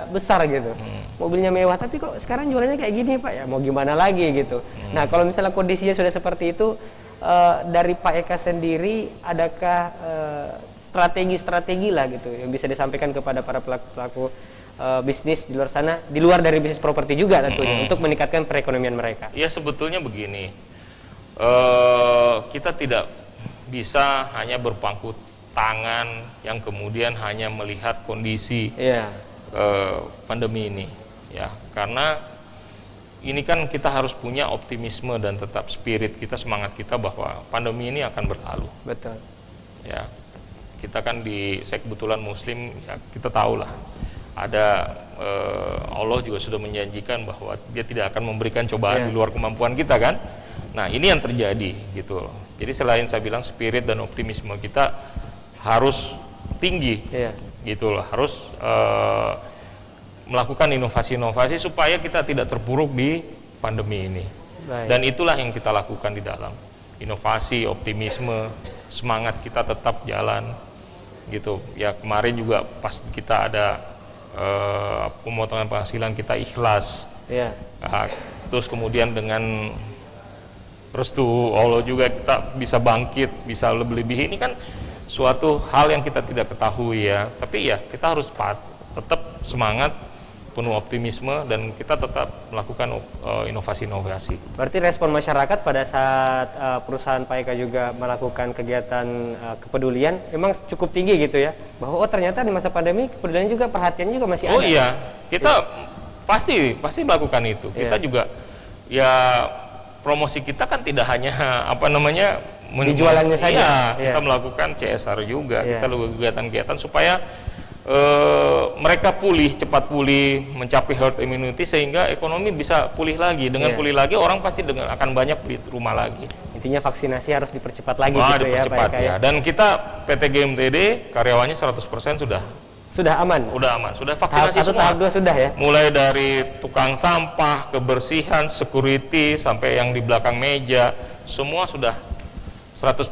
besar gitu. Mobilnya mewah tapi kok sekarang jualannya kayak gini Pak, ya mau gimana lagi gitu. Nah kalau misalnya kondisinya sudah seperti itu, dari Pak Eka sendiri adakah strategi-strategi lah gitu yang bisa disampaikan kepada para pelaku bisnis di luar sana, di luar dari bisnis properti juga tentunya, untuk meningkatkan perekonomian mereka? Ya sebetulnya begini, kita tidak bisa hanya berpangku tangan yang kemudian hanya melihat kondisi pandemi ini, ya karena ini kan kita harus punya optimisme dan tetap spirit kita, semangat kita bahwa pandemi ini akan berlalu. Betul. Ya, kita kan kebetulan Muslim, ya kita tahu lah. Ada Allah juga sudah menjanjikan bahwa Dia tidak akan memberikan cobaan di luar kemampuan kita kan. Nah ini yang terjadi gitu loh. Jadi selain saya bilang spirit dan optimisme kita harus tinggi, gitu loh. Harus melakukan inovasi-inovasi supaya kita tidak terpuruk di pandemi ini. Dan itulah yang kita lakukan di dalam inovasi, optimisme, semangat kita tetap jalan gitu. Ya kemarin juga pas kita ada pemotongan penghasilan kita ikhlas. Terus kemudian dengan restu Allah juga kita bisa bangkit, bisa lebih-lebih. Ini kan suatu hal yang kita tidak ketahui ya. Tapi ya kita harus tetap semangat, penuh optimisme, dan kita tetap melakukan inovasi-inovasi. Berarti respon masyarakat pada saat perusahaan Pak Eka juga melakukan kegiatan kepedulian memang cukup tinggi gitu ya, bahwa ternyata di masa pandemi kepedulian juga, perhatian juga masih ada. Oh iya, kita pasti melakukan itu. Kita juga ya promosi kita kan tidak hanya di jualannya saja. Kita melakukan CSR juga, kita lakukan kegiatan-kegiatan supaya mereka cepat pulih, mencapai herd immunity sehingga ekonomi bisa pulih lagi. Dengan pulih lagi, orang pasti akan banyak beli rumah lagi. Intinya vaksinasi harus dipercepat lagi gitu dipercepat, ya Pak Eka. Dan kita PT GMTD karyawannya 100% sudah Sudah aman? Udah aman, sudah Tahap vaksinasi 1, semua. tahap 2 sudah ya? Mulai dari tukang sampah, kebersihan, security, sampai yang di belakang meja, semua sudah 100%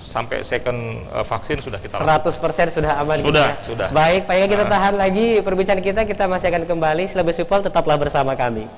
sampai second vaksin sudah kita lakukan. 100% sudah aman. Sudah, gitu ya? sudah. Baik, Pak Eka, kita tahan lagi perbincangan kita masih akan kembali. Celebrity People, tetaplah bersama kami.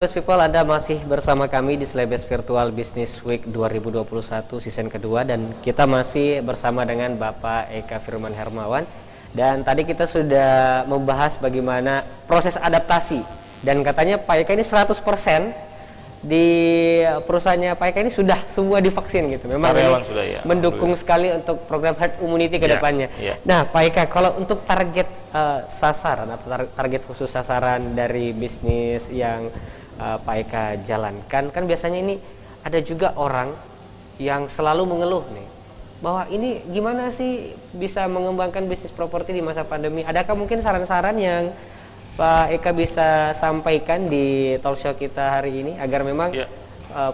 Business People, Anda masih bersama kami di Celebes Virtual Business Week 2021 season kedua, dan kita masih bersama dengan Bapak Eka Firman Hermawan. Dan tadi kita sudah membahas bagaimana proses adaptasi, dan katanya Pak Eka ini 100% di perusahaannya Pak Eka ini sudah semua divaksin gitu. Memang karyawan sudah, ya, mendukung sekali untuk program herd immunity ke depannya. Ya. Nah, Pak Eka, kalau untuk target sasaran atau target khusus sasaran dari bisnis yang Pak Eka jalankan, kan biasanya ini ada juga orang yang selalu mengeluh nih bahwa ini gimana sih bisa mengembangkan bisnis properti di masa pandemi. Adakah mungkin saran-saran yang Pak Eka bisa sampaikan di talk show kita hari ini agar memang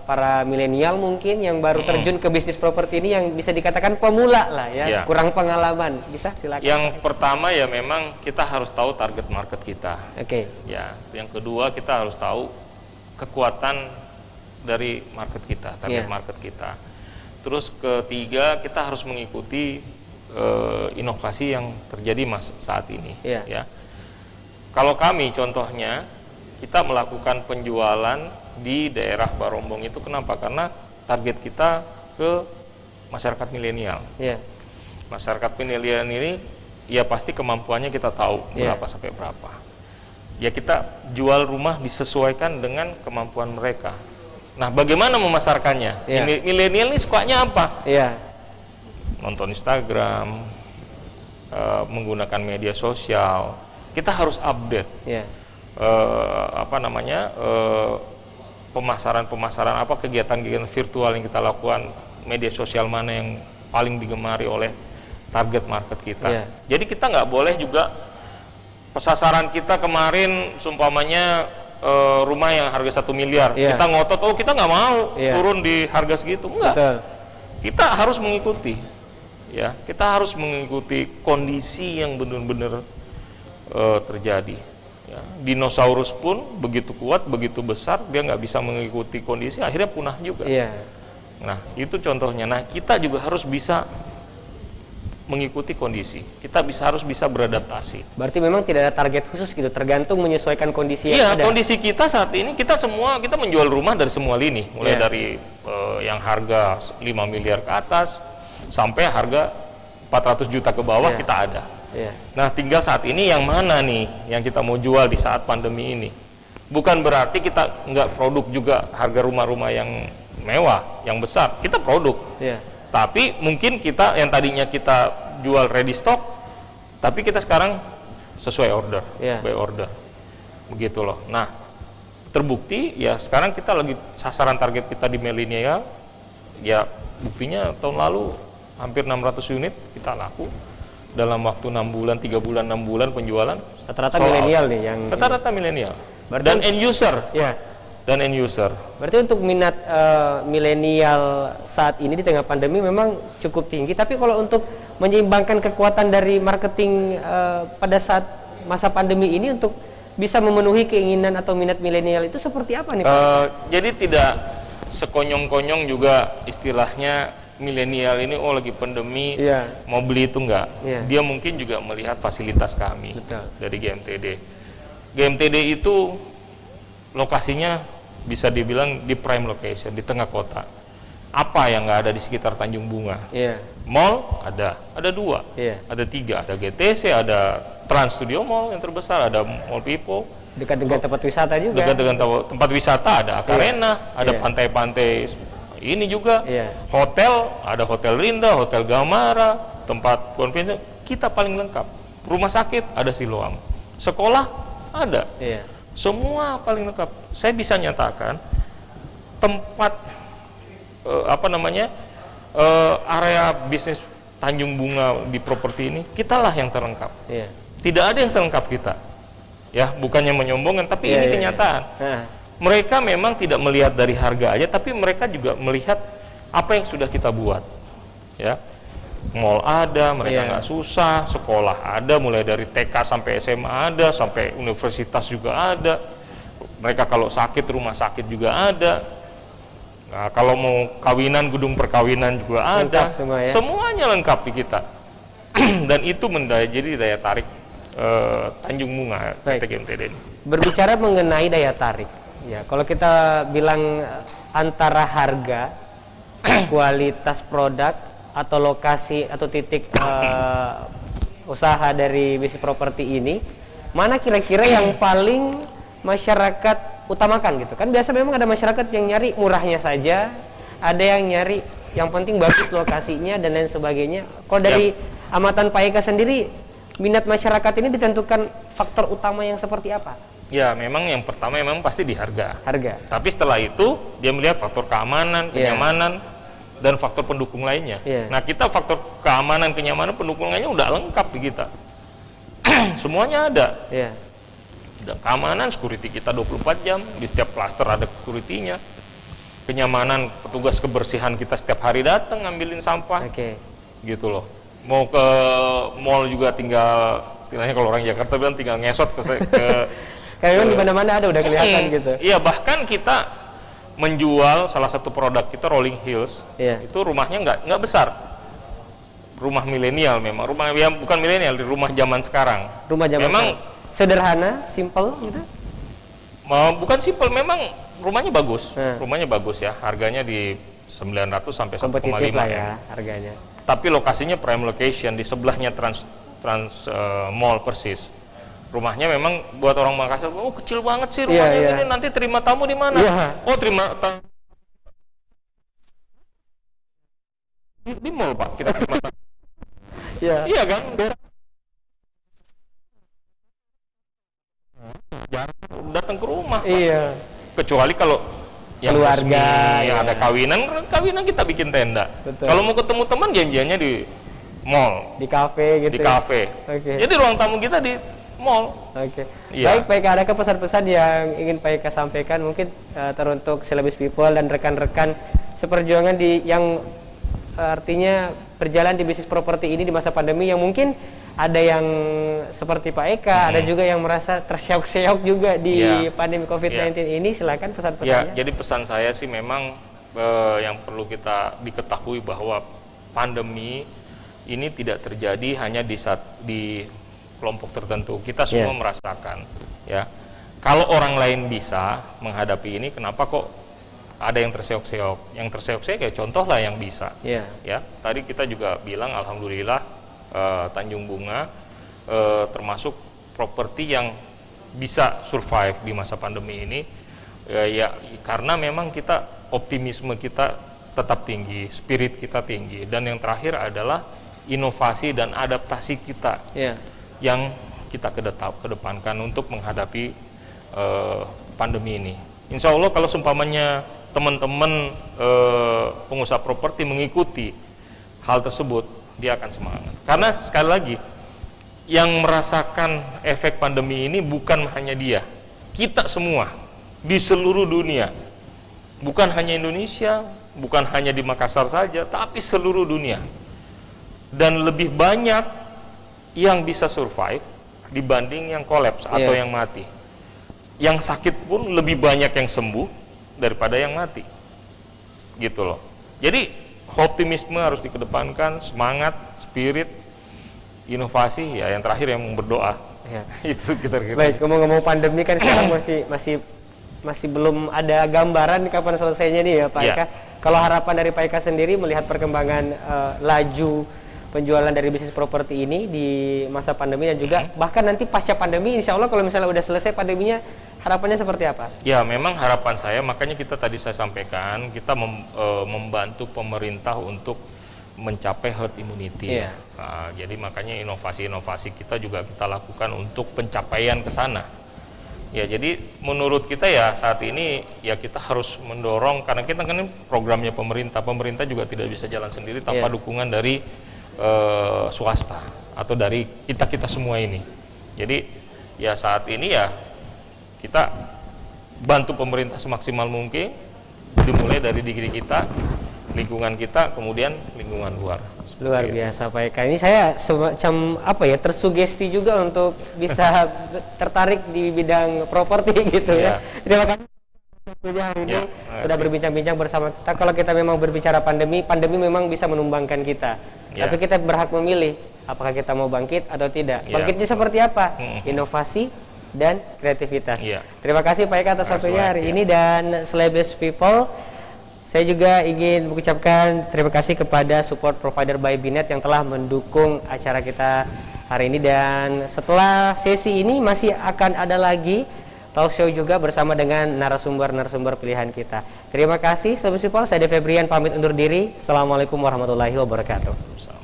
para milenial mungkin yang baru terjun ke bisnis properti ini, yang bisa dikatakan pemula lah ya, kurang pengalaman, bisa silakan. Yang pertama ya memang kita harus tahu target market kita. Oke. Ya, yang kedua kita harus tahu kekuatan dari market kita, target market kita. Terus ketiga, kita harus mengikuti inovasi yang terjadi saat ini. Ya. Kalau kami contohnya, kita melakukan penjualan di daerah Barombong itu kenapa? Karena target kita ke masyarakat milenial. Masyarakat milenial ini ya pasti kemampuannya kita tahu berapa sampai berapa. Ya kita jual rumah disesuaikan dengan kemampuan mereka. Nah, bagaimana memasarkannya? Iya. Milenial ini sukanya apa? Iya. Nonton Instagram, menggunakan media sosial. Kita harus update. Iya. Pemasaran apa, kegiatan-kegiatan virtual yang kita lakukan, media sosial mana yang paling digemari oleh target market kita. Iya. Jadi kita nggak boleh juga pesasaran kita kemarin seumpamanya rumah yang harga 1 miliar, Iya. kita ngotot, oh kita nggak mau Iya. turun di harga segitu, enggak. Betul. Kita harus mengikuti, ya, kita harus mengikuti kondisi yang benar-benar terjadi. Ya. Dinosaurus pun begitu kuat, begitu besar, dia nggak bisa mengikuti kondisi, akhirnya punah juga. Iya. Nah, itu contohnya. Nah, kita juga harus bisa mengikuti kondisi. Kita harus bisa beradaptasi. Berarti memang tidak ada target khusus gitu, tergantung menyesuaikan kondisi yang Iya, ada. kondisi kita saat ini kita menjual rumah dari semua lini, mulai Iya. dari yang harga 5 miliar ke atas sampai harga 400 juta ke bawah Iya. kita ada. Iya. Nah, tinggal saat ini yang mana nih yang kita mau jual di saat pandemi ini. Bukan berarti kita nggak produk juga harga rumah-rumah yang mewah, yang besar. Kita produk. Iya. Tapi mungkin kita yang tadinya kita jual ready stock, tapi kita sekarang sesuai order, Iya. by order. Begitu loh. Nah, terbukti ya sekarang kita lagi sasaran target kita di milenial. Ya, buktinya tahun lalu hampir 600 unit kita laku. Dalam waktu 6 bulan, 3 bulan, 6 bulan penjualan. Rata-rata sold out. milenial nih yang Rata-rata milenial. Berarti Dan end user. ya. Dan end user. Berarti untuk minat milenial saat ini di tengah pandemi memang cukup tinggi. Tapi kalau untuk menyeimbangkan kekuatan dari marketing pada saat masa pandemi ini untuk bisa memenuhi keinginan atau minat milenial itu seperti apa nih Pak? Jadi tidak sekonyong-konyong juga istilahnya milenial ini lagi pandemi Iya. mau beli itu enggak. Iya. Dia mungkin juga melihat fasilitas kami. Betul. Dari GMTD. GMTD itu lokasinya bisa dibilang di prime location, di tengah kota. Apa yang nggak ada di sekitar Tanjung Bunga? Iya. Mall ada 2, Iya. ada 3, ada GTC, ada Trans Studio Mall yang terbesar, ada Mall People, Dekat dengan tempat wisata juga. dekat dengan tempat wisata, ada Akarena, ada Iya. pantai-pantai ini juga, Iya. hotel, ada Hotel Rinda, Hotel Gamara, tempat konvensi, kita paling lengkap. Rumah sakit ada Siloam, sekolah ada, Iya. semua paling lengkap. Saya bisa nyatakan tempat area bisnis Tanjung Bunga di properti ini, kitalah yang terlengkap. Iya. Tidak ada yang selengkap kita. Ya, bukannya menyombongkan, tapi Iya, ini iya, kenyataan. Nah, Mereka memang tidak melihat dari harga aja, tapi mereka juga melihat apa yang sudah kita buat. Ya, mall ada, mereka Iya. nggak susah, sekolah ada, mulai dari TK sampai SMA ada, sampai universitas juga ada. Mereka kalau sakit, rumah sakit juga ada. Nah, kalau mau kawinan, gedung perkawinan juga ada. Lengkap semua ya? Semuanya lengkap di kita. Dan itu jadi daya tarik Tanjung Bunga PT Baik. GMTD ini. berbicara mengenai daya tarik, ya kalau kita bilang antara harga, kualitas produk atau lokasi atau titik usaha dari bisnis properti ini, mana kira-kira yang paling masyarakat utamakan gitu kan? Biasa memang ada masyarakat yang nyari murahnya saja, ada yang nyari yang penting bagus lokasinya dan lain sebagainya. Kalau dari amatan Pak Eka sendiri, minat masyarakat ini ditentukan faktor utama yang seperti apa? Ya, memang yang pertama memang pasti di harga. Harga. Tapi setelah itu dia melihat faktor keamanan, Iya. kenyamanan, dan faktor pendukung lainnya. Iya. Nah, kita faktor keamanan, kenyamanan, pendukung lainnya udah lengkap di kita. Semuanya ada. Iya. Dan keamanan, security kita 24 jam, di setiap klaster ada security-nya. Kenyamanan, petugas kebersihan kita setiap hari datang ngambilin sampah. Oke. Gitu loh. Mau ke mall juga tinggal, istilahnya kalau orang Jakarta bilang tinggal ngesot ke Kayaknya di mana-mana ada udah kelihatan gitu. Iya, bahkan kita menjual salah satu produk kita Rolling Hills. Iya. Itu rumahnya nggak besar. Rumah milenial memang, rumah ya bukan milenial, rumah zaman sekarang. Rumah zaman memang sekarang. Sederhana, simple gitu. bukan simpel, memang rumahnya bagus. Hmm. Rumahnya bagus ya, harganya di 900 sampai 1,5 Kompetitif lah ya M. harganya. Tapi lokasinya prime location, di sebelahnya Trans Mall persis. Rumahnya memang buat orang Makassar, oh kecil banget sih rumahnya Iya, iya. ini, nanti terima tamu di mana? Iya. Oh, terima tamu di mall Pak, kita terima. Iya. Iya kan? Jarang datang ke rumah Pak. Iya. Kecuali kalau yang Keluarga, resmi, ya. ada kawinan kita bikin tenda. Betul. Kalau mau ketemu teman janjiannya di mall, Di kafe gitu. di ya? kafe. Oke. Jadi ruang tamu kita di mall. Oke. Iya. Baik, Pak Eka, adakah pesan-pesan yang ingin Pak Eka sampaikan mungkin teruntuk Celebrity People dan rekan-rekan seperjuangan yang artinya berjalan di bisnis properti ini di masa pandemi, yang mungkin ada yang seperti Pak Eka, ada juga yang merasa terseok-seok juga di pandemi COVID-19 ini. Silakan Ya, pesan-pesannya. jadi pesan saya sih memang yang perlu kita diketahui bahwa pandemi ini tidak terjadi hanya di kelompok tertentu. Kita semua merasakan, ya. Kalau orang lain bisa menghadapi ini, kenapa kok ada yang terseok-seok? Yang terseok-seok ya contohlah yang bisa. Ya, tadi kita juga bilang alhamdulillah Tanjung Bunga termasuk properti yang bisa survive di masa pandemi ini. Ya, karena memang kita optimisme kita tetap tinggi, spirit kita tinggi, dan yang terakhir adalah inovasi dan adaptasi kita yang kita kedepankan untuk menghadapi pandemi ini. Insya Allah kalau seumpamanya teman-teman pengusaha properti mengikuti hal tersebut, dia akan semangat. Karena sekali lagi, yang merasakan efek pandemi ini bukan hanya dia, kita semua di seluruh dunia, bukan hanya Indonesia, bukan hanya di Makassar saja, tapi seluruh dunia. Dan lebih banyak yang bisa survive dibanding yang kolaps atau yang mati. Yang sakit pun lebih banyak yang sembuh daripada yang mati, gitu loh. Jadi optimisme harus dikedepankan, semangat, spirit, inovasi, ya yang terakhir yang berdoa. Itu kita kira. Baik, ngomong-ngomong pandemi kan sekarang masih belum ada gambaran kapan selesainya nih ya Pak Eka. Kalau harapan dari Pak Eka sendiri melihat perkembangan laju penjualan dari bisnis properti ini di masa pandemi dan juga bahkan nanti pasca pandemi, insya Allah kalau misalnya udah selesai pandeminya, harapannya seperti apa? Ya, memang harapan saya, makanya kita tadi saya sampaikan, kita membantu pemerintah untuk mencapai herd immunity. Nah, jadi makanya inovasi-inovasi kita juga kita lakukan untuk pencapaian ke sana. Ya, jadi menurut kita ya saat ini ya kita harus mendorong, karena kita kan ini programnya pemerintah juga tidak bisa jalan sendiri tanpa dukungan dari swasta atau dari kita semua ini. Jadi ya saat ini ya kita bantu pemerintah semaksimal mungkin, dimulai dari diri kita, lingkungan kita, kemudian lingkungan luar. Luar biasa Pak Eka. Ini saya semacam tersugesti juga untuk bisa tertarik di bidang properti gitu ya. Terima kasih hari ini sudah berbincang-bincang bersama kita. Kalau kita memang berbicara pandemi memang bisa menumbangkan kita. Tapi kita berhak memilih apakah kita mau bangkit atau tidak. Bangkitnya seperti apa? Inovasi dan kreativitas. Terima kasih Pak Eka atas waktunya hari ini, dan Celebrity People, saya juga ingin mengucapkan terima kasih kepada support provider by Binet yang telah mendukung acara kita hari ini. Dan setelah sesi ini masih akan ada lagi talk show juga bersama dengan narasumber pilihan kita. Terima kasih Celebrity People, saya Febrian pamit undur diri. Assalamualaikum warahmatullahi wabarakatuh.